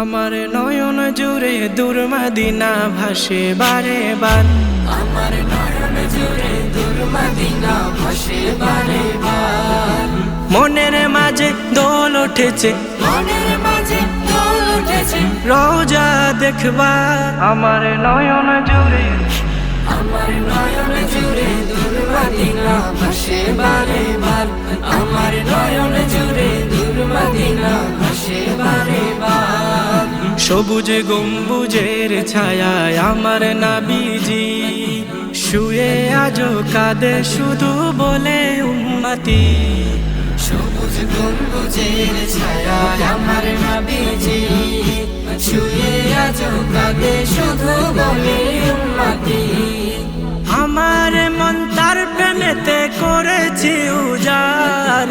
আমার নয়ন জুড়ে দূর মদিনা ভাসে বারে বার। আমার নয়ন জুড়ে দূর মদিনা ভাসে বারে বার। মনের মাঝে দোল উঠেছে, মনের মাঝে দোল উঠেছে, রোজা দেখবার। আমার নয়ন জুড়ে, আমার নয়ন জুড়ে দূর মদিনা ভাসে বারে বার। আমার নয়ন জুড়ে দূর মদিনা ভাসে বারে বার। সবুজ গম্বুজের ছায়ায় আমার নবীজি শুয়ে আজো কাঁদে শুধু বলে উম্মতি। সবুজ গম্বুজের ছায়ায় আমার নবীজি শুয়ে আজো কাঁদে শুধু বলে উম্মতি। আমার মন তার প্রেমেতে করেছি উজার।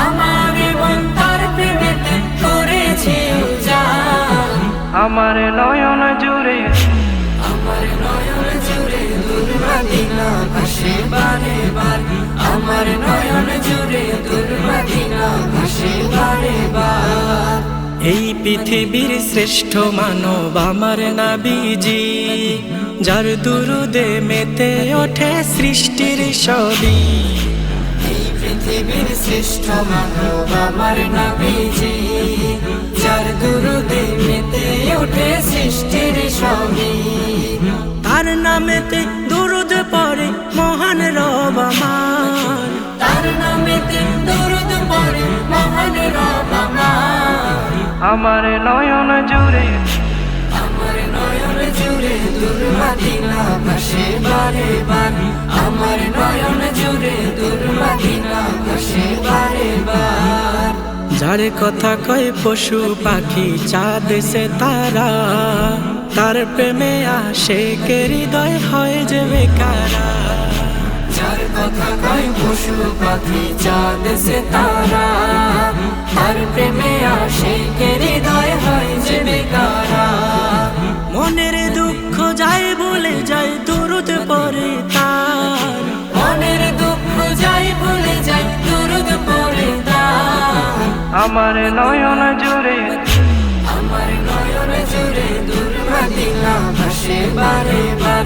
আমার মন তার প্রেমেতে করেছে উজাড়। আমার নয়ন জুড়ে, আমার নয়ন জুড়ে দূর মদিনা ভাসে বারে বার। আমার নয়ন জুড়ে দূর মদিনা ভাসে বারে বার। এই পৃথিবীর শ্রেষ্ঠ মানব আমার নবীজি, যার দুরুদে মেতে ওঠে সৃষ্টির সবই। এই পৃথিবীর শ্রেষ্ঠ মানব আমার নবীজি, যার দুরুদে মেতে ওঠে সৃষ্টির সবই। তার নামেতে দুরুদ পড়ে মহান রব আমার। তার নামেতে দরুদ পড়ে মহান রব আমার। আমার নয়ন জুড়ে, আমার নয়ন জুড়ে দূর মদিনা ভাসে বারে বার। আমার নয়ন জুড়ে দূর মদিনা ভাসে বারে বার। যার কথা কয় পশু পাখি চাঁদ সে তারা, তার প্রেমে আসে কে হৃদয় হয় যে বেকারা। যার কথা কয় পশু পাখি চাঁদ সে তারা, তার প্রেমে আসে কে হৃদয় হয় যে বেকারা। মনের দুঃখ যায় ভুলে যায় দুরুদ পড়ে তার। মনের দুঃখ যাই ভুলে যাই দরুদ পড়ে তার। আমার নয়ন জুড়ে, আমার নয়ন জুড়ে দূর মদিনা ভাসে বারে বার।